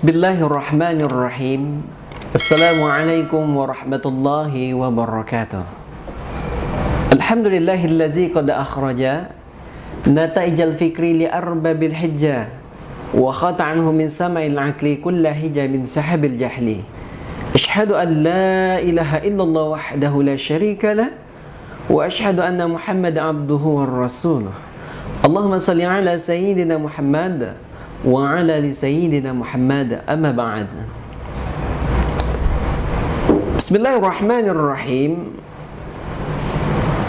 Bismillahirrahmanirrahim. Assalamualaikum warahmatullahi wabarakatuh. Alhamdulillahillazi qad akhraja nataijal fikri li arbabil hijjah wa khata anhu min sama'il aqli kulla hijja min sahabil jahli. Ashhadu an la ilaha illallah wahdahu la syarika lah wa ashhadu anna Muhammadan abduhu war rasuluh. Allahumma salli ala sayyidina Muhammad wa ala li sayyidina Muhammad, amma ba'd. Bismillahirrahmanirrahim.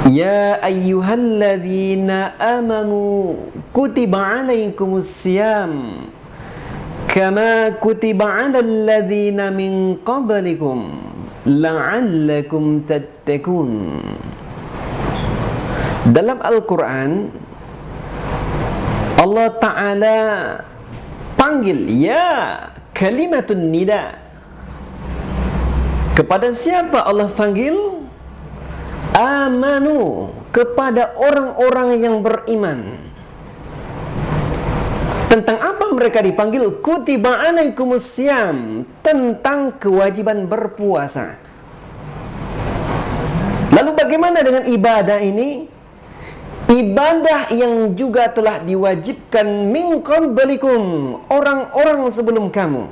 Ya ayyuhalladzina amanu kutiba alaikumus siyam kama kutiba alal ladzina min qablikum la'allakum tattaqun. Dalam Al-Quran Allah Ta'ala panggil ya kalimatun nida. Kepada siapa Allah panggil? Amanu, kepada orang-orang yang beriman. Tentang apa mereka dipanggil? Kutiba alaikumus siyam, tentang kewajiban berpuasa. Lalu bagaimana dengan ibadah ini? Ibadah yang juga telah diwajibkan min qablikum, orang-orang sebelum kamu.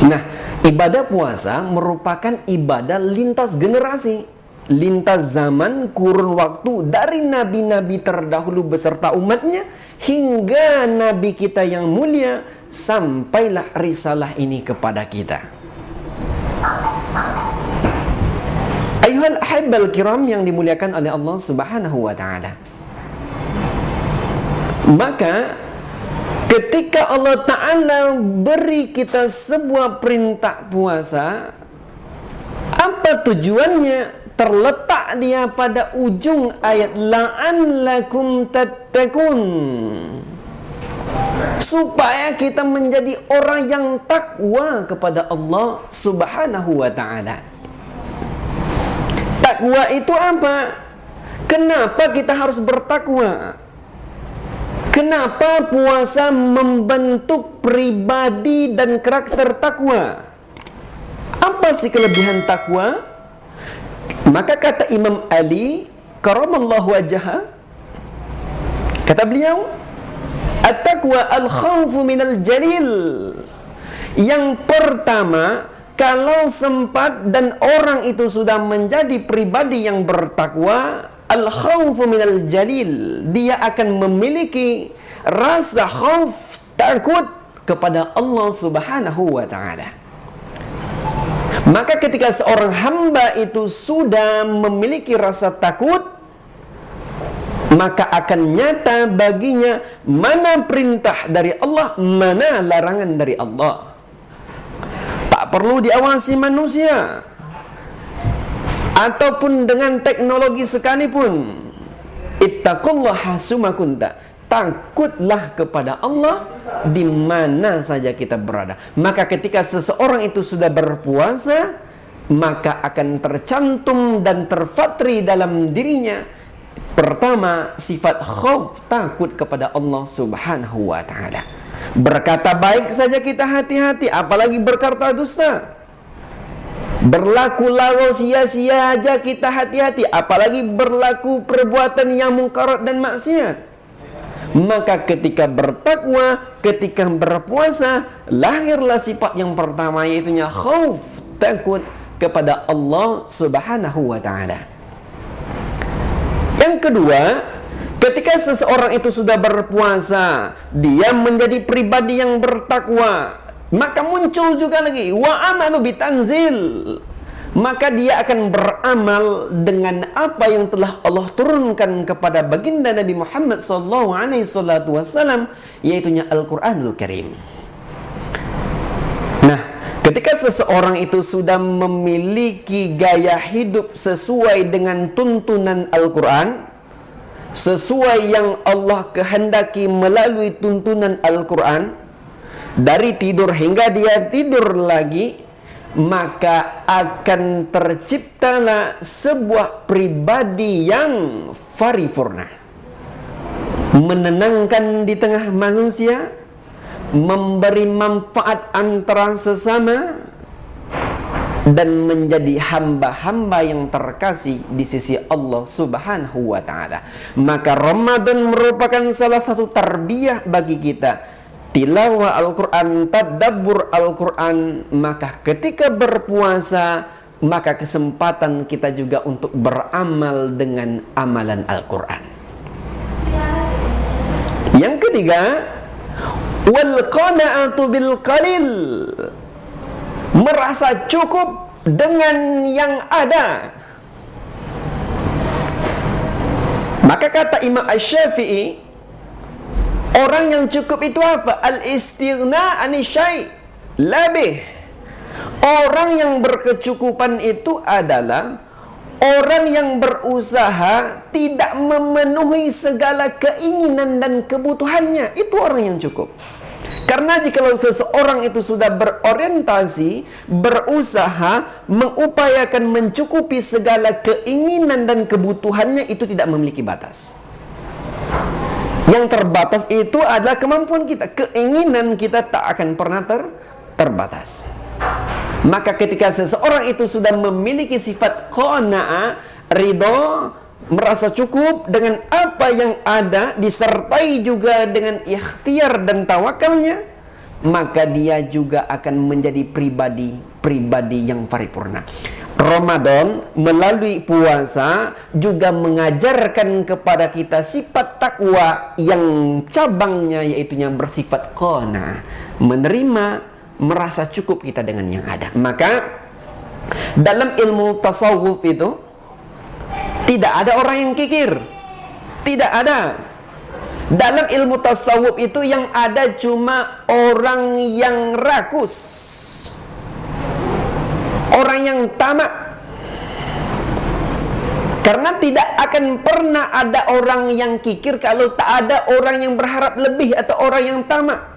Nah, ibadah puasa merupakan ibadah lintas generasi, lintas zaman, kurun waktu, dari nabi-nabi terdahulu beserta umatnya hingga nabi kita yang mulia, sampailah risalah ini kepada kita. Ayuhal ahibbal kiram yang dimuliakan oleh Allah Subhanahu wa ta'ala. Maka ketika Allah Ta'ala beri kita sebuah perintah puasa, apa tujuannya? Terletak dia pada ujung ayat la'allakum tattaqun, supaya kita menjadi orang yang takwa kepada Allah Subhanahu wa ta'ala. Takwa itu apa? Kenapa kita harus bertakwa? Kenapa puasa membentuk pribadi dan karakter takwa? Apa sih kelebihan takwa? Maka kata Imam Ali karamallahu wajhahu, kata beliau, at-taqwa al-khawfu minal jalil. Yang pertama, kalau sempat dan orang itu sudah menjadi pribadi yang bertakwa, al-khawfu minal jalil, dia akan memiliki rasa khauf, takut kepada Allah Subhanahu wa ta'ala. Maka ketika seorang hamba itu sudah memiliki rasa takut, maka akan nyata baginya mana perintah dari Allah, mana larangan dari Allah. Tak perlu diawasi manusia ataupun dengan teknologi sekalipun. Ittaqullaha hasuma kunta, takutlah kepada Allah di mana saja kita berada. Maka ketika seseorang itu sudah berpuasa, maka akan tercantum dan terfatri dalam dirinya, pertama, sifat khauf, takut kepada Allah Subhanahu wa ta'ala. Berkata baik saja kita hati-hati, apalagi berkata dusta. Berlaku lalu sia-sia aja kita hati-hati, apalagi berlaku perbuatan yang mungkarat dan maksiat. Maka ketika bertakwa, ketika berpuasa, lahirlah sifat yang pertama, yaitu khauf, takut kepada Allah Subhanahu wa ta'ala. Yang kedua, ketika seseorang itu sudah berpuasa, dia menjadi pribadi yang bertakwa, maka muncul juga lagi wa amalu bitanzil, maka dia akan beramal dengan apa yang telah Allah turunkan kepada baginda Nabi Muhammad SAW, yaitu Al-Quranul Karim. Nah, ketika seseorang itu sudah memiliki gaya hidup sesuai dengan tuntunan Al-Quran, sesuai yang Allah kehendaki melalui tuntunan Al-Quran, dari tidur hingga dia tidur lagi, maka akan terciptalah sebuah pribadi yang paripurna, menenangkan di tengah manusia, memberi manfaat antara sesama, dan menjadi hamba-hamba yang terkasih di sisi Allah Subhanahu wa ta'ala. Maka Ramadan merupakan salah satu tarbiyah bagi kita. Tilawah Al-Quran, tadabbur Al-Quran. Maka ketika berpuasa, maka kesempatan kita juga untuk beramal dengan amalan Al-Quran. Yang ketiga, wal qana'atu bil qalil, merasa cukup dengan yang ada. Maka kata Imam Asy-Syafi'i, orang yang cukup itu apa? Al-istighna ani syai' labih. Orang yang berkecukupan itu adalah orang yang berusaha tidak memenuhi segala keinginan dan kebutuhannya. Itu orang yang cukup. Karena jikalau seseorang itu sudah berorientasi, berusaha, mengupayakan mencukupi segala keinginan dan kebutuhannya, itu tidak memiliki batas. Yang terbatas itu adalah kemampuan kita. Keinginan kita tak akan pernah terbatas. Maka ketika seseorang itu sudah memiliki sifat qanaah, ridho, merasa cukup dengan apa yang ada, disertai juga dengan ikhtiar dan tawakalnya, maka dia juga akan menjadi pribadi yang paripurna. Ramadan melalui puasa juga mengajarkan kepada kita sifat takwa yang cabangnya yaitu yang bersifat qanaah, menerima, merasa cukup kita dengan yang ada. Maka dalam ilmu tasawuf itu tidak ada orang yang kikir. Tidak ada. Dalam ilmu tasawuf itu yang ada cuma orang yang rakus, orang yang tamak. Karena tidak akan pernah ada orang yang kikir kalau tak ada orang yang berharap lebih atau orang yang tamak.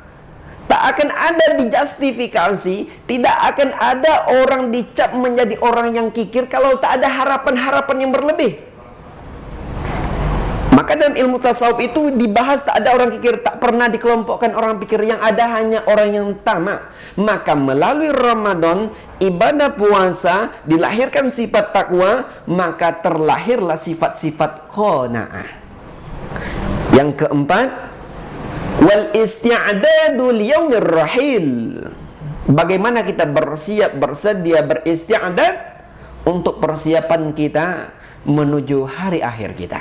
Tak akan ada dijustifikasi, tidak akan ada orang dicap menjadi orang yang kikir kalau tak ada harapan-harapan yang berlebih. Maka dalam ilmu tasawuf itu dibahas tak ada orang kikir, tak pernah dikelompokkan orang pikir, yang ada hanya orang yang tamak. Maka melalui Ramadan, ibadah puasa, dilahirkan sifat takwa, maka terlahirlah sifat-sifat qanaah. Yang keempat, wal isti'dadu liyaumir rahil. Bagaimana kita bersiap, bersedia, beristi'dad untuk persiapan kita menuju hari akhir kita.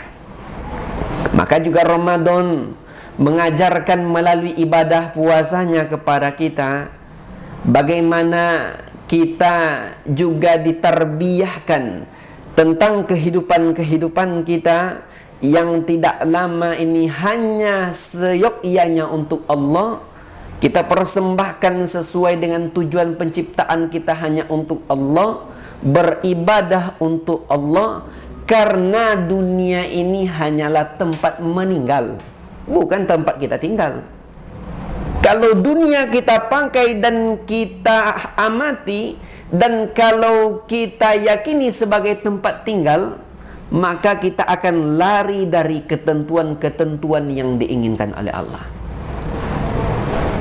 Maka juga Ramadan mengajarkan melalui ibadah puasanya kepada kita bagaimana kita juga ditarbiyahkan tentang kehidupan kita yang tidak lama ini hanya seyogyanya untuk Allah. Kita persembahkan sesuai dengan tujuan penciptaan kita hanya untuk Allah, beribadah untuk Allah, karena dunia ini hanyalah tempat meninggal, bukan tempat kita tinggal. Kalau dunia kita pakai dan kita amati, dan kalau kita yakini sebagai tempat tinggal, maka kita akan lari dari ketentuan-ketentuan yang diinginkan oleh Allah.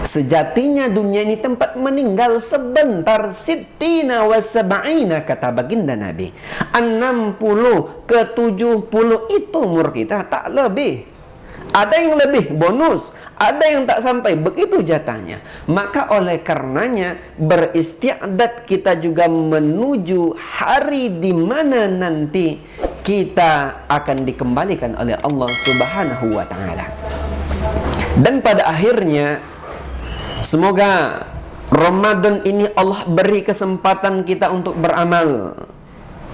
Sejatinya dunia ini tempat meninggal sebentar. Sittina wa sab'ina, kata baginda Nabi. 60 ke 70 itu umur kita, tak lebih. Ada yang lebih bonus, ada yang tak sampai, begitu jatahnya. Maka oleh karenanya beristiadat kita juga menuju hari di mana nanti kita akan dikembalikan oleh Allah Subhanahu wa ta'ala. Dan pada akhirnya, semoga Ramadan ini Allah beri kesempatan kita untuk beramal.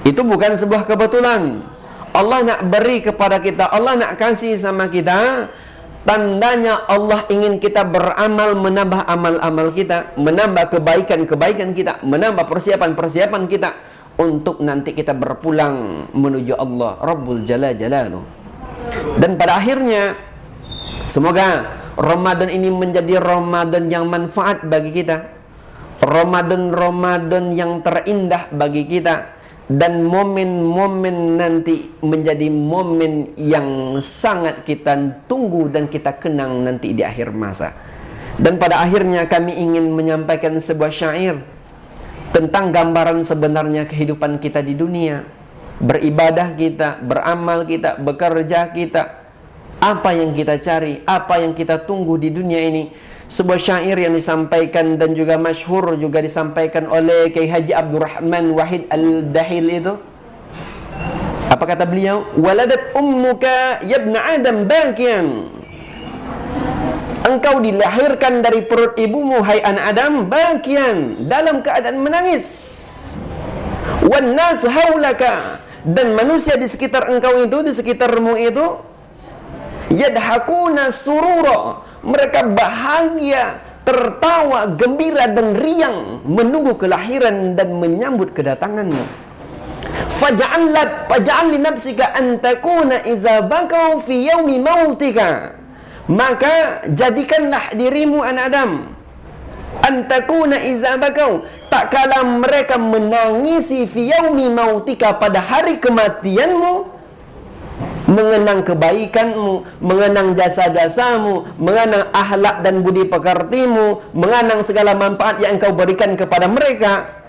Itu bukan sebuah kebetulan. Allah nak beri kepada kita, Allah nak kasih sama kita. Tandanya Allah ingin kita beramal, menambah amal-amal kita, menambah kebaikan-kebaikan kita, menambah persiapan-persiapan kita untuk nanti kita berpulang menuju Allah Rabbul Jalal Jalaluh. Dan pada akhirnya, semoga Ramadan ini menjadi Ramadan yang manfaat bagi kita, Ramadan yang terindah bagi kita, dan momen-momen nanti menjadi momen yang sangat kita tunggu dan kita kenang nanti di akhir masa. Dan pada akhirnya kami ingin menyampaikan sebuah syair tentang gambaran sebenarnya kehidupan kita di dunia. Beribadah kita, beramal kita, bekerja kita. Apa yang kita cari, apa yang kita tunggu di dunia ini. Sebuah syair yang disampaikan dan juga masyhur juga disampaikan oleh Kiai Haji Abdurrahman Wahid Al-Dahil itu. Apa kata beliau? Waladat ummuka yabna Adam bakian. Engkau dilahirkan dari perut ibumu, hai anak Adam, bakian, dalam keadaan menangis. Wan nas haulaka, dan manusia di sekitar engkau itu, di sekitarmu itu, yadhakuna surura, mereka bahagia, tertawa, gembira dan riang menunggu kelahiran dan menyambut kedatanganmu. Faj'al li nafsika an takuna idza bakau fi yaumi mautika. Maka jadikanlah dirimu anak Adam, antakuna idza bakau, tak kala mereka menangisi fi yaumi mautika, pada hari kematianmu, mengenang kebaikanmu, mengenang jasa-jasamu, mengenang akhlak dan budi pekertimu, mengenang segala manfaat yang engkau berikan kepada mereka.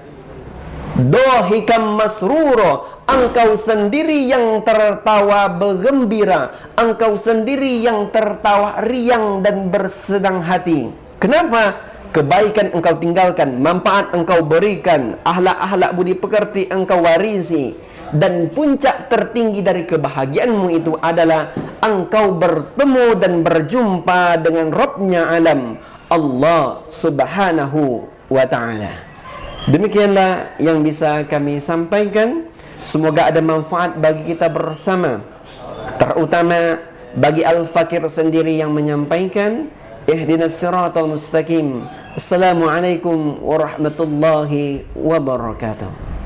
Dohikam masruro, engkau sendiri yang tertawa bergembira, engkau sendiri yang tertawa riang dan bersenang hati. Kenapa? Kebaikan engkau tinggalkan, manfaat engkau berikan, akhlak-akhlak budi pekerti engkau warisi. Dan puncak tertinggi dari kebahagiaanmu itu adalah engkau bertemu dan berjumpa dengan Rabbnya alam, Allah subhanahu wa ta'ala. Demikianlah yang bisa kami sampaikan. Semoga ada manfaat bagi kita bersama, terutama bagi Al-Fakir sendiri yang menyampaikan. Ihdinas siratal mustaqim. Assalamualaikum warahmatullahi wabarakatuh.